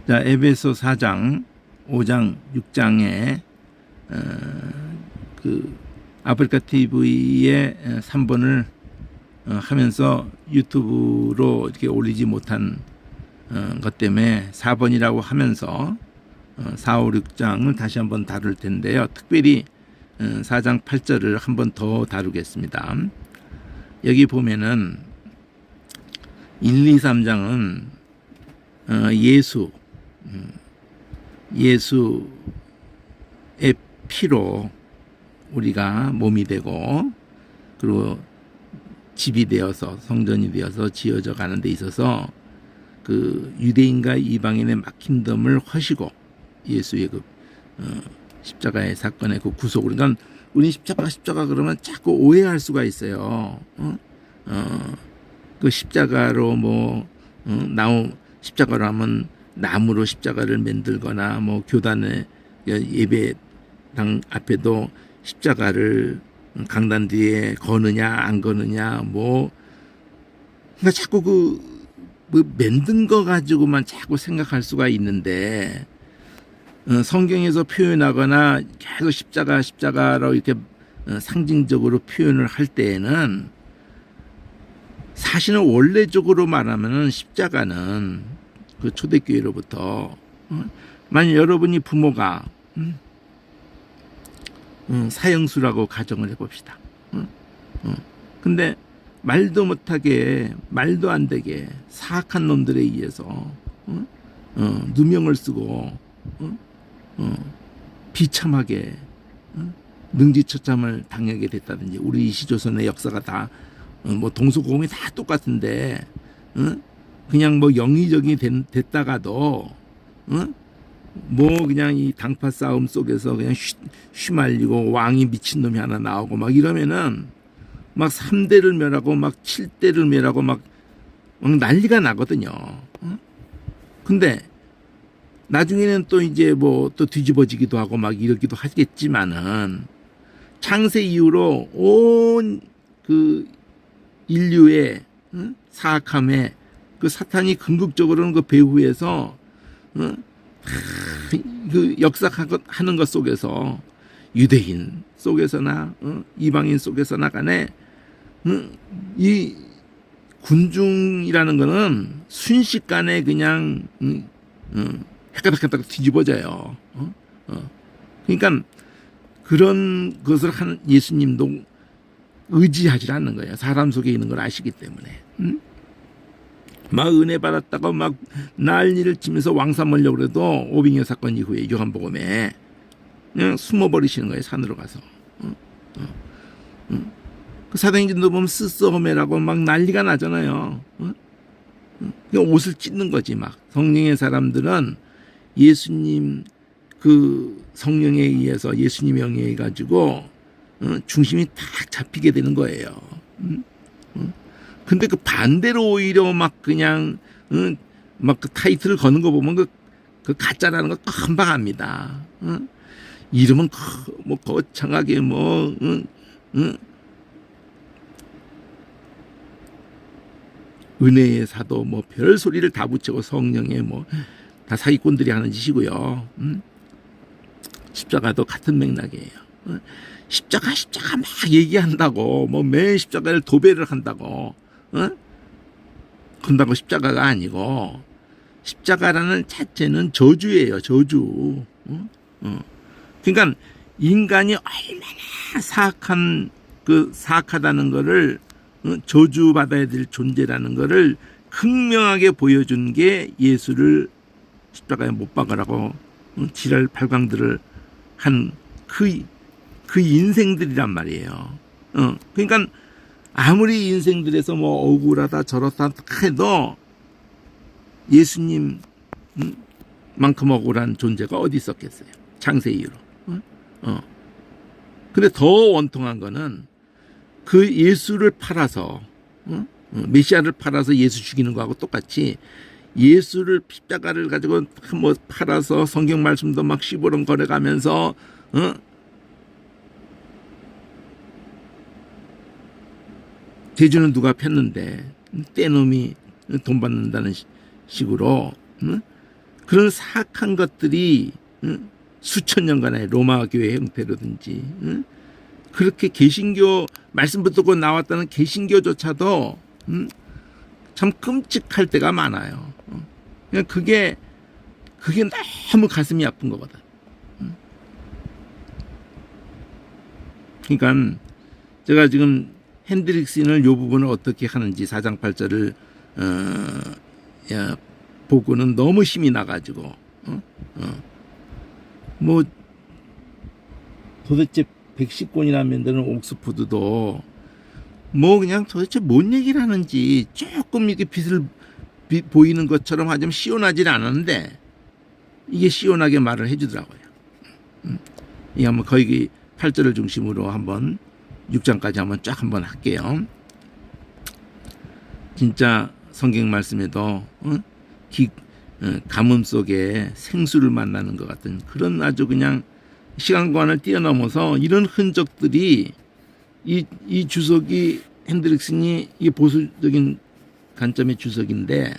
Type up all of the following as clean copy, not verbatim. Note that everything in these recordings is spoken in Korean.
자, 에베소 4장, 5장, 6장에 그 아프리카 TV의 3번을 하면서 유튜브로 이렇게 올리지 못한 것 때문에 4번이라고 하면서 4, 5, 6장을 다시 한번 다룰 텐데요. 특별히 4장 8절을 한번 더 다루겠습니다. 여기 보면은 1, 2, 3장은 예수의 피로 우리가 몸이 되고 그리고 집이 되어서 성전이 되어서 지어져 가는 데 있어서 그 유대인과 이방인의 막힘됨을 허시고 예수의 그 십자가의 사건의 그 구속을, 그러니까 우리 십자가 그러면 자꾸 오해할 수가 있어요. 그 십자가로 십자가로 하면 나무로 십자가를 만들거나 교단의 예배당 앞에도 십자가를 강단 뒤에 거느냐 안 거느냐 그러니까 자꾸 만든 거 가지고만 자꾸 생각할 수가 있는데 성경에서 표현하거나 계속 십자가라고 이렇게 상징적으로 표현을 할 때에는 사실은 원래적으로 말하면은 십자가는 그 초대교회로부터 만약 여러분이 부모가 사형수라고 가정을 해봅시다. 근데 말도 못하게 말도 안 되게 사악한 놈들에 의해서 누명을 쓰고 비참하게 능지처참을 당하게 됐다든지, 우리 시조선의 역사가 다 동서고금이 다 똑같은데 그냥 영의적이 됐다가도 그냥 이 당파 싸움 속에서 그냥 휘말리고 왕이 미친놈이 하나 나오고 이러면은 3대를 멸하고 7대를 멸하고 막 난리가 나거든요. 근데 나중에는 또 이제 또 뒤집어지기도 하고 이러기도 하겠지만은 창세 이후로 온 그 인류의 사악함에 그 사탄이 궁극적으로는 그 배후에서 그 역사하는 것 속에서 유대인 속에서나 이방인 속에서나 간에 이 군중이라는 거는 순식간에 그냥 헷가닥 뒤집어져요. 그러니까 그런 것을 하는 예수님도 의지하지 않는 거예요. 사람 속에 있는 걸 아시기 때문에. 은혜 받았다고 난리를 치면서 왕 삼으려고 그래도 오병이어 사건 이후에 요한복음에 그냥 숨어버리시는 거예요. 산으로 가서. 그 사도행전도 보면 스스홈에라고 난리가 나잖아요. 옷을 찢는 거지. 성령의 사람들은 예수님 그 성령에 의해서 예수님에 의해 가지고 중심이 딱 잡히게 되는 거예요. 근데 그 반대로 오히려 그냥 그 타이틀을 거는 거 보면 그 가짜라는 거 금방 압니다. 이름은 거창하게 은혜의 사도 별 소리를 다 붙이고 성령에 다 사기꾼들이 하는 짓이고요. 십자가도 같은 맥락이에요. 십자가 막 얘기한다고 매 십자가를 도배를 한다고 그런다고 십자가가 아니고, 십자가라는 자체는 저주예요. 저주. 그러니까 인간이 얼마나 사악하다는 거를 저주받아야 될 존재라는 거를 극명하게 보여준 게 예수를 십자가에 못 박으라고 지랄 발광들을 한 그 인생들이란 말이에요. 그러니까 아무리 인생들에서 억울하다 저렇다 해도 예수님 만큼 억울한 존재가 어디 있었겠어요. 창세 이후로. 근데 더 원통한 거는 그 예수를 팔아서 메시아를 팔아서 예수 죽이는 거하고 똑같이 예수를 십자가를 가지고 팔아서 성경 말씀도 시부름 걸어가면서 대주는 누가 폈는데 떼놈이 돈 받는다는 식으로 그런 사악한 것들이 수천 년간의 로마 교회 형태로든지 그렇게 개신교 말씀 붙들고 나왔다는 개신교조차도 참 끔찍할 때가 많아요. 그냥 그게 너무 가슴이 아픈 거거든. 그러니까 제가 지금 핸드릭슨을 요 부분을 어떻게 하는지 4장 8절을 보고는 너무 힘이 나가지고 뭐 도대체 110권이나 만드는 옥스포드도 뭐 그냥 도대체 뭔 얘기를 하는지 조금 이렇게 보이는 것처럼 하자면 시원하지 않았는데 이게 시원하게 말을 해주더라고요. 이 한번 거의 8절을 중심으로 한번 6장까지 한번 쫙 한번 할게요. 진짜 성경 말씀에도 가뭄 속에 생수를 만나는 것 같은 그런 아주 그냥 시간관을 뛰어넘어서 이런 흔적들이 이 주석이 핸드릭슨이 이 보수적인 관점의 주석인데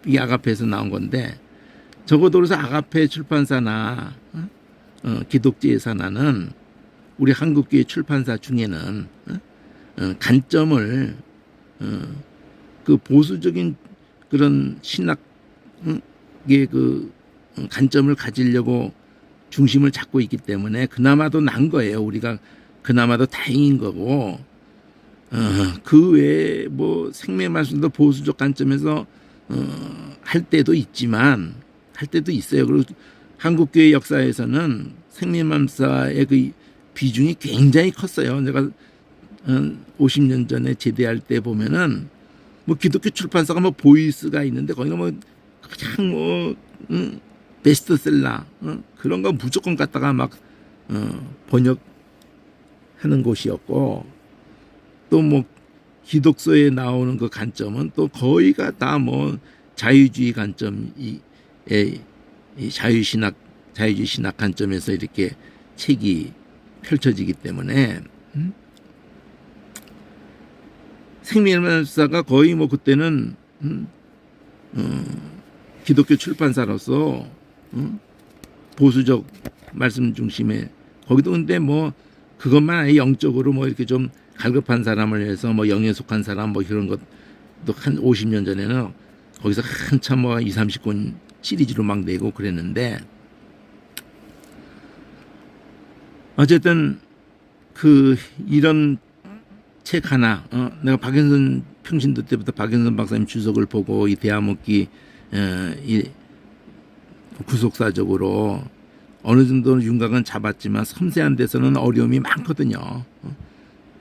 이게 아가페에서 나온 건데 적어도 그래서 아가페 출판사나 기독제의 산하는 우리 한국교회 출판사 중에는 관점을 그 보수적인 그런 신학의 그 관점을 가지려고 중심을 잡고 있기 때문에 그나마도 난 거예요. 우리가 그나마도 다행인 거고 그 외에 뭐 생명 말씀도 보수적 관점에서 할 때도 있지만 할 때도 있어요. 그리고 한국교회 역사에서는 생명맘사의 그 비중이 굉장히 컸어요. 내가 50년 전에 제대할 때 보면은 뭐 기독교 출판사가 뭐 보이스가 있는데 거기가 뭐 그냥 뭐 베스트셀러 그런 거 무조건 갖다가 막 번역하는 곳이었고 또 뭐 기독서에 나오는 그 관점은 또 거의가 다 뭐 자유주의 관점이 자유주의 신학 관점에서 이렇게 책이 펼쳐지기 때문에 생명말사가 거의 뭐 그때는 기독교 출판사로서 보수적 말씀 중심에 거기도 근데 뭐 그것만 아니라 영적으로 뭐 이렇게 좀 갈급한 사람을 해서 뭐 영에 속한 사람 뭐 이런 것도 한 50년 전에는 거기서 한참 뭐 20, 30권 시리즈로 막 내고 그랬는데 어쨌든 그 이런 책 하나 내가 박연선 평신도 때부터 박연선 박사님 주석을 보고 이 대화목기 이 구속사적으로 어느 정도는 윤곽은 잡았지만 섬세한 데서는 어려움이 많거든요.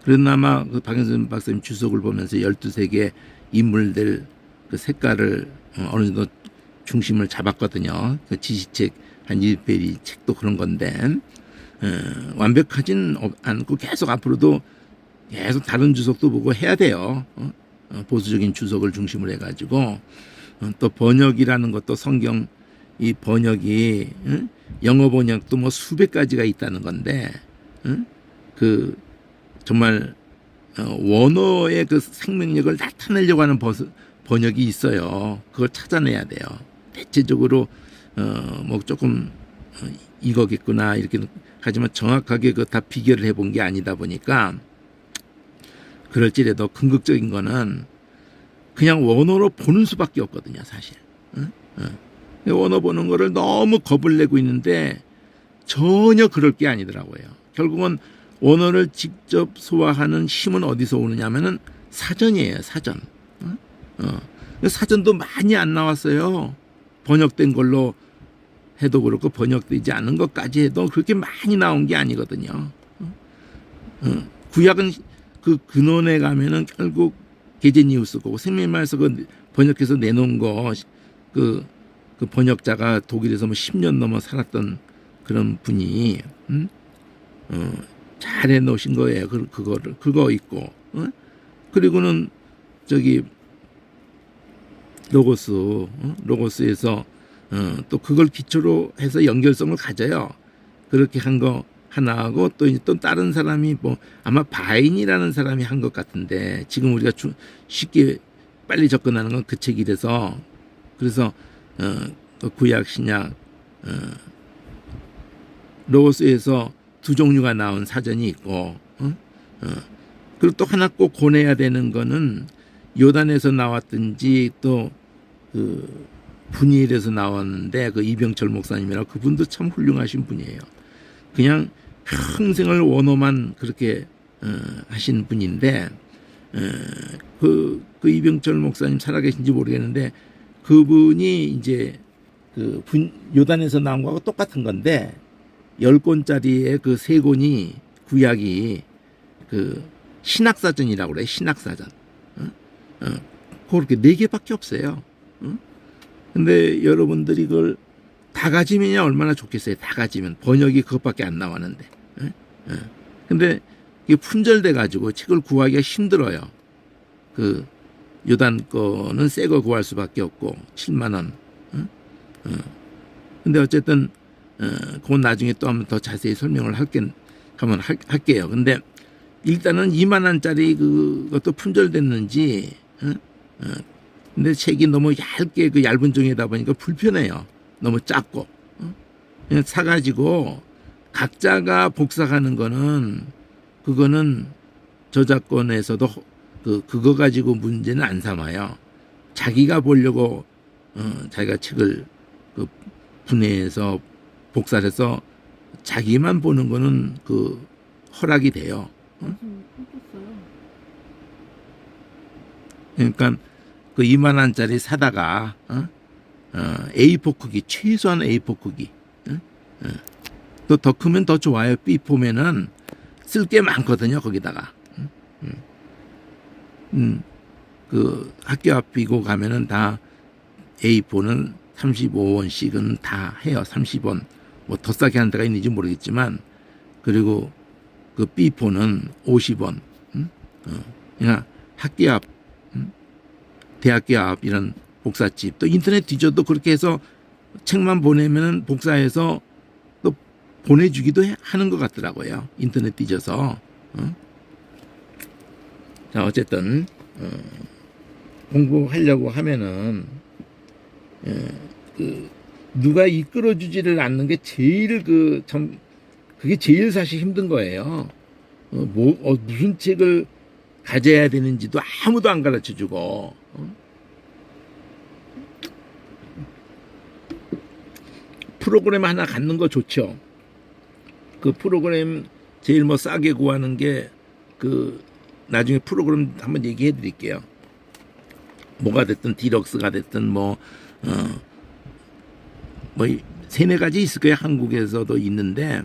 그러나마 그 박연선 박사님 주석을 보면서 12세계 인물들 그 색깔을 어느 정도 중심을 잡았거든요. 그 지시책 한 1페이지 책도 그런 건데 완벽하진 않고 계속 앞으로도 계속 다른 주석도 보고 해야 돼요. 보수적인 주석을 중심으로 해가지고 또 번역이라는 것도 성경 이 번역이 영어 번역도 뭐 수백 가지가 있다는 건데 그 정말 원어의 그 생명력을 나타내려고 하는 번역이 있어요. 그걸 찾아내야 돼요. 대체적으로 뭐 조금 이거겠구나 이렇게 하지만 정확하게 그 다 비교를 해본 게 아니다 보니까 그럴지라도 궁극적인 거는 그냥 원어로 보는 수밖에 없거든요, 사실. 원어 보는 거를 너무 겁을 내고 있는데 전혀 그럴 게 아니더라고요. 결국은 원어를 직접 소화하는 힘은 어디서 오느냐면은 사전이에요, 사전. 사전도 많이 안 나왔어요. 번역된 걸로 해도 그렇고 번역되지 않은 것까지 해도 그렇게 많이 나온 게 아니거든요. 구약은 그 근원에 가면은 결국 게제니우스고 생명말서 그 번역해서 내놓은 거 그 번역자가 독일에서 뭐 10년 넘어 살았던 그런 분이 잘 해놓으신 거예요. 그거 있고 그리고는 저기 로고스에서 또 그걸 기초로 해서 연결성을 가져요. 그렇게 한 거 하나하고 또 다른 사람이 뭐 아마 바인이라는 사람이 한 것 같은데 지금 우리가 쉽게 빨리 접근하는 건 그 책이라서 그래서 또 구약 신약 로고스에서 두 종류가 나온 사전이 있고 그리고 또 하나 꼭 권해야 되는 거는 요단에서 나왔든지 또 그 분이엘에서 나왔는데 그 이병철 목사님이라고 그분도 참 훌륭하신 분이에요. 그냥 평생을 원어만 그렇게 하신 분인데 그 이병철 목사님 살아계신지 모르겠는데 그분이 이제 그 요단에서 나온 거하고 똑같은 건데 10권짜리의 그 3권이 구약이 그 신학사전이라고 그래. 신학사전. 그렇게 4개밖에 없어요. 근데 여러분들이 그걸 다 가지면 얼마나 좋겠어요. 다 가지면 번역이 그것밖에 안 나왔는데. 근데 이게 품절돼 가지고 책을 구하기가 힘들어요. 그 요단 거는 새 거 구할 수밖에 없고 7만 원. 근데 어쨌든 그건 나중에 또 한번 더 자세히 설명을 할게요. 근데 일단은 2만 원짜리 그것도 품절됐는지 근데 책이 너무 얇게 그 얇은 종이다 보니까 불편해요. 너무 작고 그냥 사가지고 각자가 복사하는 거는 그거는 저작권에서도 그거 가지고 문제는 안 삼아요. 자기가 보려고 자기가 책을 그 분해해서 복사해서 자기만 보는 거는 그 허락이 돼요. 그러니까 그 2만 원짜리 사다가 A4 크기 최소한 A4 크기 또 더 크면 더 좋아요. B4면은 쓸 게 많거든요. 거기다가 그 학교 앞이고 가면은 다 A4는 35원씩은 다 해요. 30원 뭐 더 싸게 하는 데가 있는지 모르겠지만 그리고 그 B4는 50원 그냥 학교 앞 대학교 앞 이런 복사집 또 인터넷 뒤져도 그렇게 해서 책만 보내면 복사해서 또 보내주기도 하는 것 같더라고요. 인터넷 뒤져서 자 어쨌든 공부하려고 하면은 그 누가 이끌어주지를 않는 게 제일 그게 제일 사실 힘든 거예요. 무슨 책을 가져야 되는지도 아무도 안 가르쳐주고 프로그램 하나 갖는 거 좋죠. 그 프로그램 제일 뭐 싸게 구하는 게 그 나중에 프로그램 한번 얘기해 드릴게요. 뭐가 됐든 디럭스가 됐든 뭐 세네 가지 있을 거예요. 한국에서도 있는데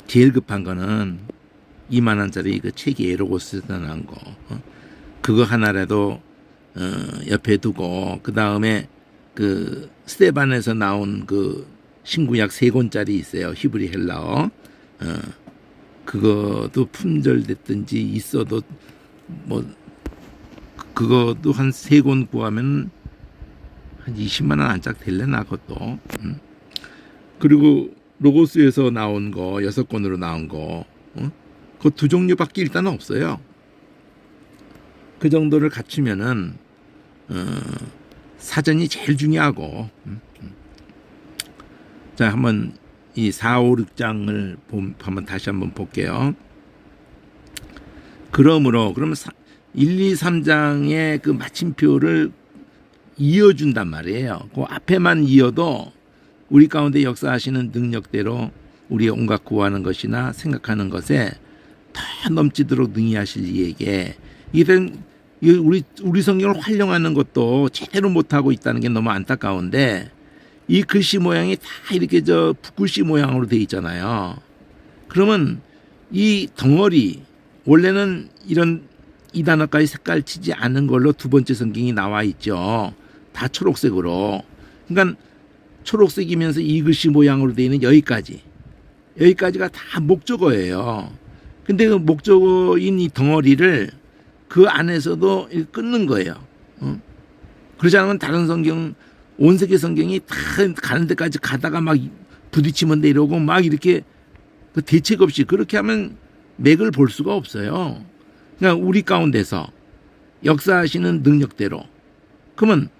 제일 급한 거는 2만 원짜리 그 책이 에로고스에서 나온 거 그거 하나라도 옆에 두고 그 다음에 그 스테반에서 나온 그 신구약 3권짜리 있어요. 히브리 헬라어 그것도 품절됐든지 있어도 뭐 그것도 한 3권 구하면 한 20만 원 안짝 될래나 그것도 그리고 로고스에서 나온 거 6권으로 나온 거 그 2종류밖에 일단 없어요. 그 정도를 갖추면은 사전이 제일 중요하고 자 한번 이 4, 5, 6장을 한번 다시 한번 볼게요. 그러면 1, 2, 3장의 그 마침표를 이어준단 말이에요. 그 앞에만 이어도 우리 가운데 역사하시는 능력대로 우리의 온갖 구하는 것이나 생각하는 것에 더 넘치도록 능히 하실 이에게 우리 성경을 활용하는 것도 제대로 못하고 있다는 게 너무 안타까운데 이 글씨 모양이 다 이렇게 붓글씨 모양으로 돼 있잖아요. 그러면 이 덩어리 원래는 이 단어까지 색깔 치지 않은 걸로 두 번째 성경이 나와 있죠. 다 초록색으로. 그러니까 초록색이면서 이 글씨 모양으로 되어 있는 여기까지가 다 목적어예요. 근데 그 목적어인 이 덩어리를 그 안에서도 끊는 거예요. 그러지 않으면 다른 성경 온세계 성경이 다 가는 데까지 가다가 막 부딪히면 내려오고 막 이렇게 그 대책 없이 그렇게 하면 맥을 볼 수가 없어요. 그러니까 우리 가운데서 역사하시는 능력대로 그러면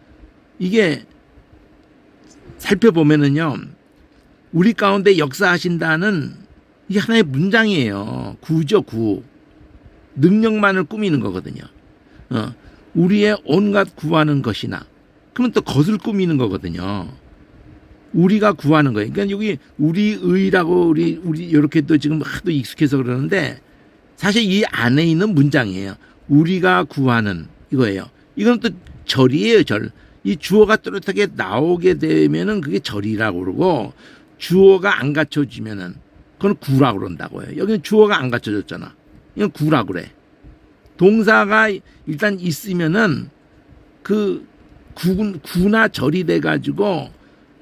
이게 살펴보면은요, 우리 가운데 역사하신다는 이게 하나의 문장이에요. 구죠, 구. 능력만을 꾸미는 거거든요. 우리의 온갖 구하는 것이나, 그러면 또 것을 꾸미는 거거든요. 우리가 구하는 거예요. 그러니까 여기 우리의라고 우리 이렇게 또 지금 하도 익숙해서 그러는데 사실 이 안에 있는 문장이에요. 우리가 구하는 이거예요. 이건 또 절이에요, 절. 이 주어가 또렷하게 나오게 되면은 그게 절이라고 그러고, 주어가 안 갖춰지면은 그건 구라고 그런다고요. 여기는 주어가 안 갖춰졌잖아. 이건 구라고 그래. 동사가 일단 있으면은 그 구나 절이 돼가지고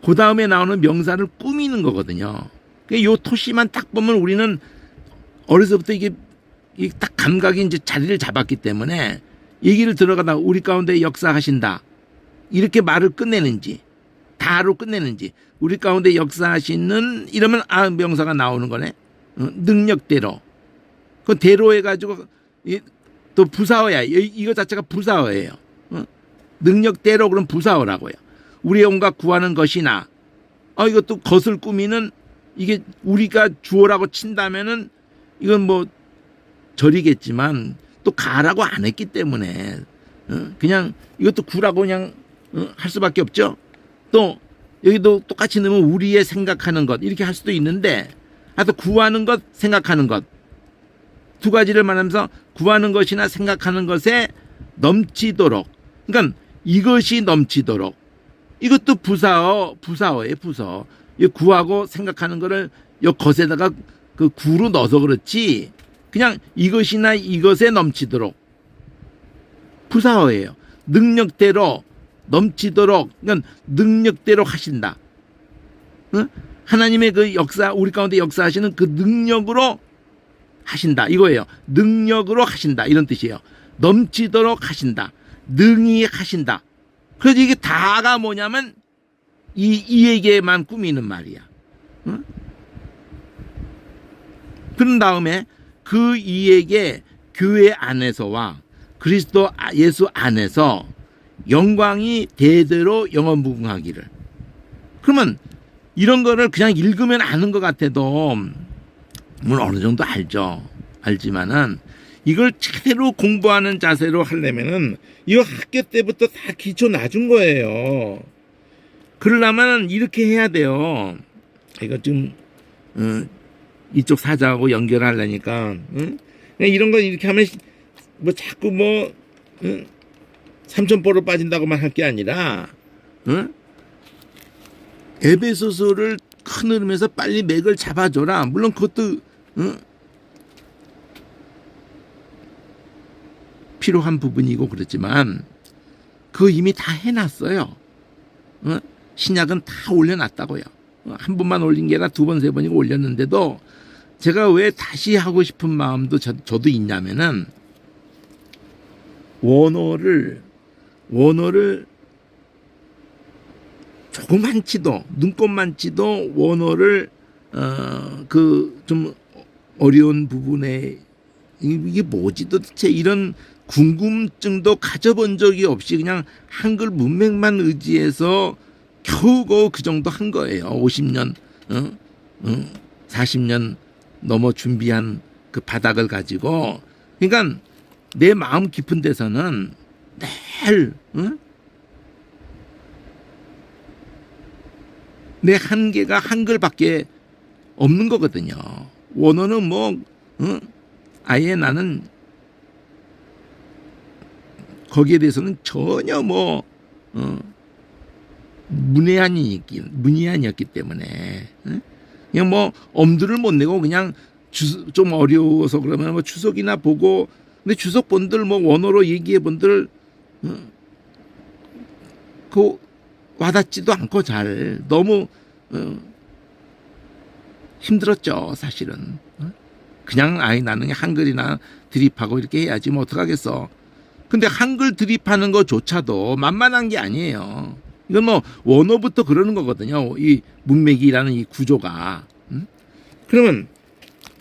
그 다음에 나오는 명사를 꾸미는 거거든요. 요 토시만 딱 보면 우리는 어려서부터 이게 딱 감각이 이제 자리를 잡았기 때문에 얘기를 들어가다 우리 가운데 역사하신다 이렇게 말을 끝내는지 다로 끝내는지, 우리 가운데 역사하시는 이러면 명사가 나오는 거네. 능력대로. 그 대로 해가지고 또 부사어야. 이거 자체가 부사어예요. 능력대로 그럼 부사어라고요. 우리의 온갖 구하는 것이나, 이것도 것을 꾸미는, 이게 우리가 주어라고 친다면은 이건 뭐 절이겠지만 또 가라고 안 했기 때문에 그냥 이것도 구라고 그냥 할 수밖에 없죠. 또 여기도 똑같이 넣으면 우리의 생각하는 것 이렇게 할 수도 있는데, 하여튼 구하는 것, 생각하는 것 두 가지를 말하면서 구하는 것이나 생각하는 것에 넘치도록, 그러니까 이것이 넘치도록, 이것도 부사어예요. 부서. 이 구하고 생각하는 거를 이 것에다가 그 구로 넣어서 그렇지, 그냥 이것이나 이것에 넘치도록 부사어예요. 능력대로 넘치도록, 그러니까 능력대로 하신다. 하나님의 그 역사, 우리 가운데 역사하시는 그 능력으로 하신다 이거예요. 능력으로 하신다 이런 뜻이에요. 넘치도록 하신다, 능히 하신다. 그래서 이게 다가 뭐냐면 이에게만 꾸미는 말이야. 그런 다음에 그 이에게 교회 안에서와 그리스도 예수 안에서 영광이 대대로 영원무궁하기를. 그러면 이런 거를 그냥 읽으면 아는 것 같아도 물론 어느 정도 알지만은 이걸 제대로 공부하는 자세로 하려면은 이거 학교 때부터 다 기초 놔준 거예요. 그러려면 이렇게 해야 돼요. 이거 좀 이쪽 사자하고 연결하려니까 이런 거 이렇게 하면 뭐 자꾸 뭐 삼천포로 빠진다고만 할 게 아니라 에베소서를 큰 흐름에서 빨리 맥을 잡아줘라. 물론 그것도 필요한 부분이고 그렇지만 그거 이미 다 해놨어요. 신약은 다 올려놨다고요. 한 번만 올린 게 아니라 두 번, 세 번이고 올렸는데도 제가 왜 다시 하고 싶은 마음도 저도 있냐면은 원어를 조그만치도 눈꼽만치도 원어를 그 좀 어려운 부분에 이게 뭐지 도대체 이런 궁금증도 가져본 적이 없이 그냥 한글 문맥만 의지해서 겨우겨우 그 정도 한 거예요. 50년 40년 넘어 준비한 그 바닥을 가지고. 그러니까 내 마음 깊은 데서는 늘 내 한계가 한글밖에 없는 거거든요. 원어는 뭐 아예 나는 거기에 대해서는 전혀 뭐 문외한이었기 때문에 그냥 뭐 엄두를 못 내고 그냥 좀 어려워서 그러면 뭐 주석이나 보고, 근데 주석 본들 뭐 원어로 얘기해 본들 그 와닿지도 않고 잘 너무 힘들었죠 사실은. 그냥 나는 한글이나 드립하고 이렇게 해야지 뭐 어떡하겠어. 근데 한글 드립하는 것조차도 만만한 게 아니에요. 이건 뭐 원어부터 그러는 거거든요. 이 문맥이라는 이 구조가. 그러면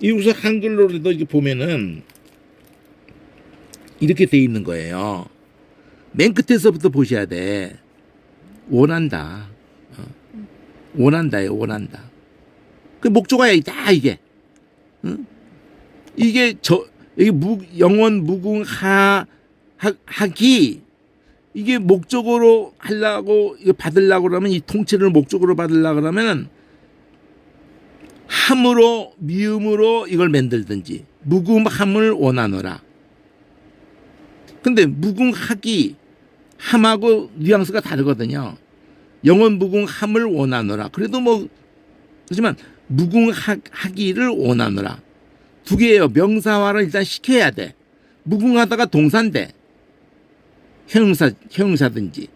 이 우선 한글로도 이렇게 보면은 이렇게 돼 있는 거예요. 맨 끝에서부터 보셔야 돼. 원한다. 원한다요, 원한다. 그 목조가야 있다, 이게. 응? 이게 이게 영원 무궁하기, 이게 목적으로 하려고, 이거 받으려고 그러면, 이 통치를 목적으로 받으려고 그러면, 함으로, 미음으로 이걸 만들든지, 무궁함을 원하노라. 근데 무궁하기, 함하고 뉘앙스가 다르거든요. 영원 무궁함을 원하노라. 그래도 뭐, 그렇지만, 무궁하기를 원하노라. 두 개예요. 명사화를 일단 시켜야 돼. 무궁하다가 동사인데, 형용사든지,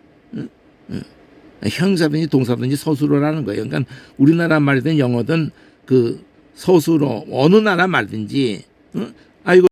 형용사든지 동사든지 서술어라는 거예요. 그러니까 우리나라 말이든 영어든 그 서술어, 어느 나라 말든지, 아이고,